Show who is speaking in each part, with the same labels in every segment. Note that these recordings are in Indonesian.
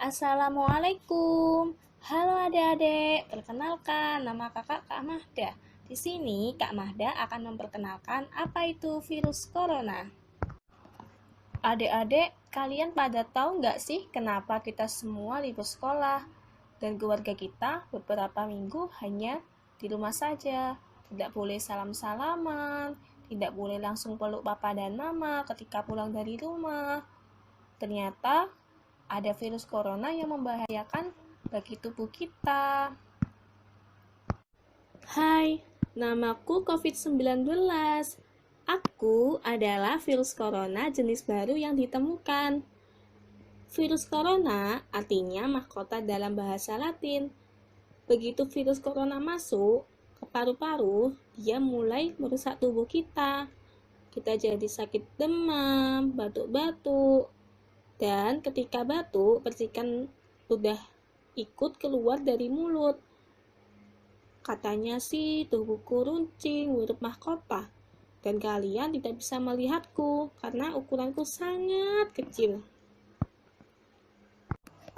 Speaker 1: Assalamualaikum. Halo adik-adik, perkenalkan nama kakak Kak Mahda. Di sini Kak Mahda akan memperkenalkan apa itu virus corona. Adik-adik, kalian pada tahu nggak sih kenapa kita semua libur sekolah dan keluarga kita beberapa minggu hanya di rumah saja? Tidak boleh salam-salaman, tidak boleh langsung peluk papa dan mama ketika pulang dari rumah. Ternyata ada virus corona yang membahayakan bagi tubuh kita. Hai, namaku COVID-19. Aku adalah virus corona jenis baru yang ditemukan. Virus corona artinya mahkota dalam bahasa Latin. Begitu virus corona masuk ke paru-paru, dia mulai merusak tubuh kita. Kita jadi sakit demam, batuk-batuk, dan ketika batuk, percikan udah ikut keluar dari mulut. Katanya sih tubuhku runcing mirip mahkota, dan kalian tidak bisa melihatku karena ukuranku sangat kecil.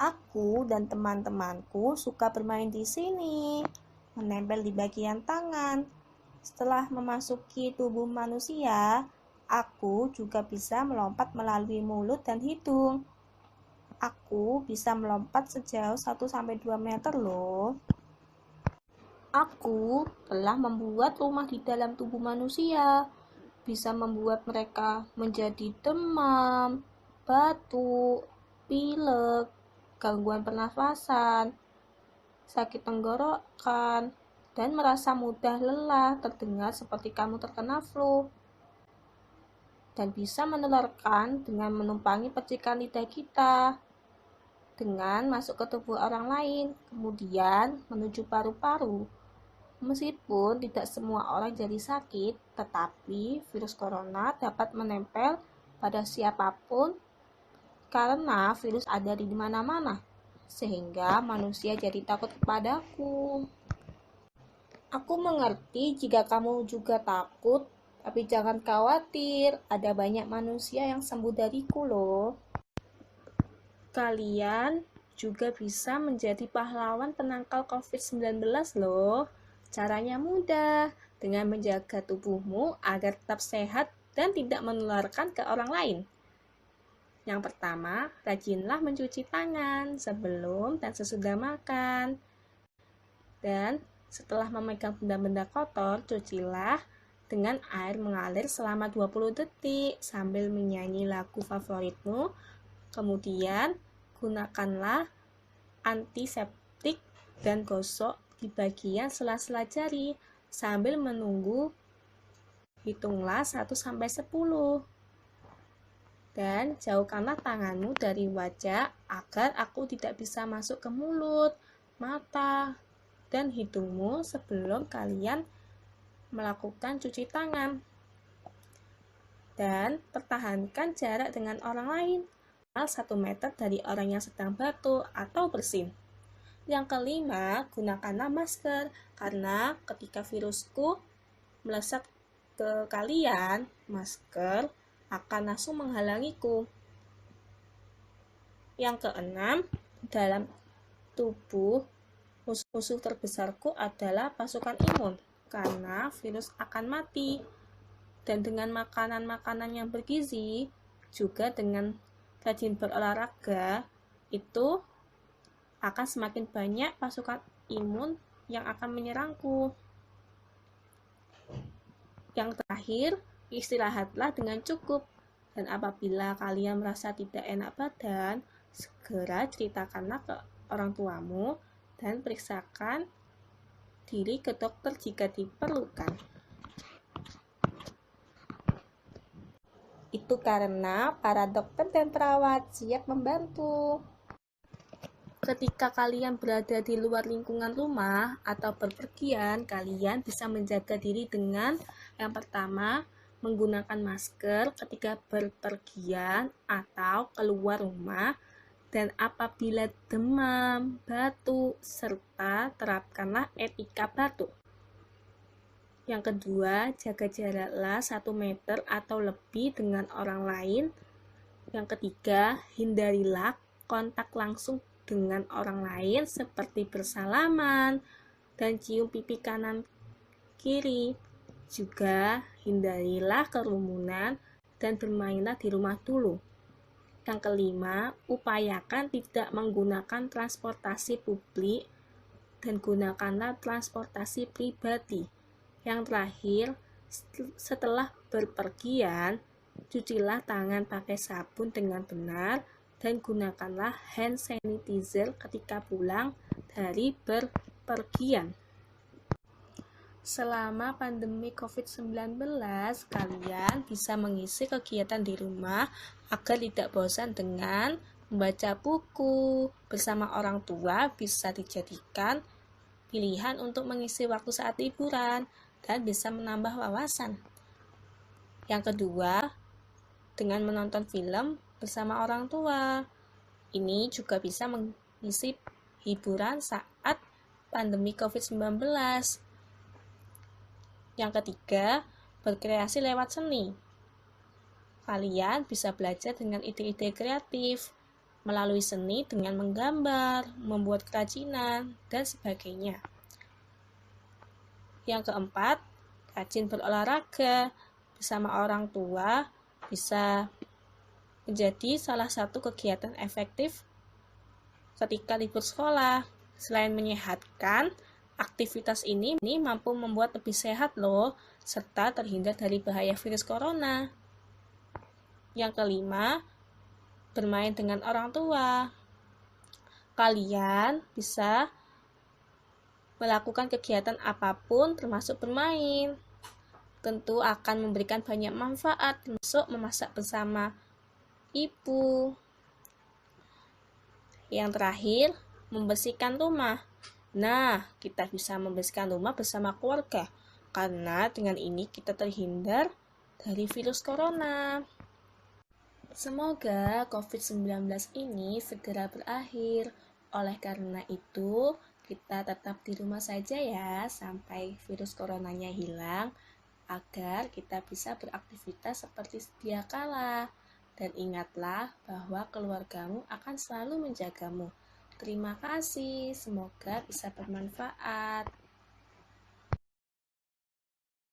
Speaker 1: Aku dan teman-temanku suka bermain di sini, menempel di bagian tangan. Setelah memasuki tubuh manusia, aku juga bisa melompat melalui mulut dan hidung. Aku bisa melompat sejauh 1-2 meter loh. Aku telah membuat rumah di dalam tubuh manusia, bisa membuat mereka menjadi demam, batuk, pilek, gangguan pernafasan, sakit tenggorokan, dan merasa mudah lelah, terdengar seperti kamu terkena flu, dan bisa menularkan dengan menumpangi percikan lidah kita, dengan masuk ke tubuh orang lain, kemudian menuju paru-paru. Meskipun tidak semua orang jadi sakit, tetapi virus corona dapat menempel pada siapapun karena virus ada di mana-mana, sehingga manusia jadi takut kepadaku. Aku mengerti jika kamu juga takut, tapi jangan khawatir, ada banyak manusia yang sembuh dariku loh. Kalian juga bisa menjadi pahlawan penangkal COVID-19 loh. Caranya mudah, dengan menjaga tubuhmu agar tetap sehat dan tidak menularkan ke orang lain. Yang pertama, rajinlah mencuci tangan sebelum dan sesudah makan. Dan setelah memegang benda-benda kotor, cucilah dengan air mengalir selama 20 detik sambil menyanyi lagu favoritmu. Kemudian, gunakanlah antiseptik dan gosok di bagian sela-sela jari sambil menunggu. Hitunglah 1-10. Dan jauhkanlah tanganmu dari wajah agar aku tidak bisa masuk ke mulut, mata, dan hidungmu sebelum kalian melakukan cuci tangan. Dan pertahankan jarak dengan orang lain 1 meter dari orang yang sedang batuk atau bersin. Yang kelima, gunakanlah masker karena ketika virusku melesat ke kalian, masker akan langsung menghalangiku. Yang keenam, dalam tubuh musuh terbesarku adalah pasukan imun karena virus akan mati. Dan dengan makanan-makanan yang bergizi, juga dengan rajin berolahraga, itu akan semakin banyak pasukan imun yang akan menyerangku. Yang terakhir, istirahatlah dengan cukup. Dan apabila kalian merasa tidak enak badan, segera ceritakanlah ke orang tuamu dan periksakan diri ke dokter jika diperlukan. Itu karena para dokter dan perawat siap membantu. Ketika kalian berada di luar lingkungan rumah atau berpergian, kalian bisa menjaga diri dengan yang pertama, menggunakan masker ketika berpergian atau keluar rumah, dan apabila demam, batuk, serta terapkanlah etika batuk. Yang kedua, jaga jaraklah 1 meter atau lebih dengan orang lain. Yang ketiga, hindarilah kontak langsung dengan orang lain seperti bersalaman dan cium pipi kanan kiri. Juga hindarilah kerumunan dan bermainlah di rumah dulu. Yang kelima, upayakan tidak menggunakan transportasi publik dan gunakanlah transportasi pribadi. Yang terakhir, setelah berpergian, cucilah tangan pakai sabun dengan benar dan gunakanlah hand sanitizer ketika pulang dari berpergian. Selama pandemi COVID-19, kalian bisa mengisi kegiatan di rumah agar tidak bosan dengan membaca buku. Bersama orang tua bisa dijadikan pilihan untuk mengisi waktu saat liburan dan bisa menambah wawasan. Yang kedua, dengan menonton film bersama orang tua. Ini juga bisa mengisi hiburan saat pandemi COVID-19. Yang ketiga, berkreasi lewat seni. Kalian bisa belajar dengan ide-ide kreatif melalui seni dengan menggambar, membuat kerajinan, dan sebagainya. Yang keempat, rajin berolahraga bersama orang tua bisa menjadi salah satu kegiatan efektif ketika libur sekolah. Selain menyehatkan, aktivitas ini mampu membuat lebih sehat loh, serta terhindar dari bahaya virus corona. Yang kelima, bermain dengan orang tua. Kalian bisa melakukan kegiatan apapun termasuk bermain. Tentu akan memberikan banyak manfaat, termasuk memasak bersama ibu. Yang terakhir, membersihkan rumah. Nah, kita bisa membersihkan rumah bersama keluarga, karena dengan ini kita terhindar dari virus corona. Semoga COVID-19 ini segera berakhir. Oleh karena itu, kita tetap di rumah saja ya, sampai virus coronanya hilang, agar kita bisa beraktivitas seperti sedia kala. Dan ingatlah bahwa keluargamu akan selalu menjagamu. Terima kasih, semoga bisa bermanfaat.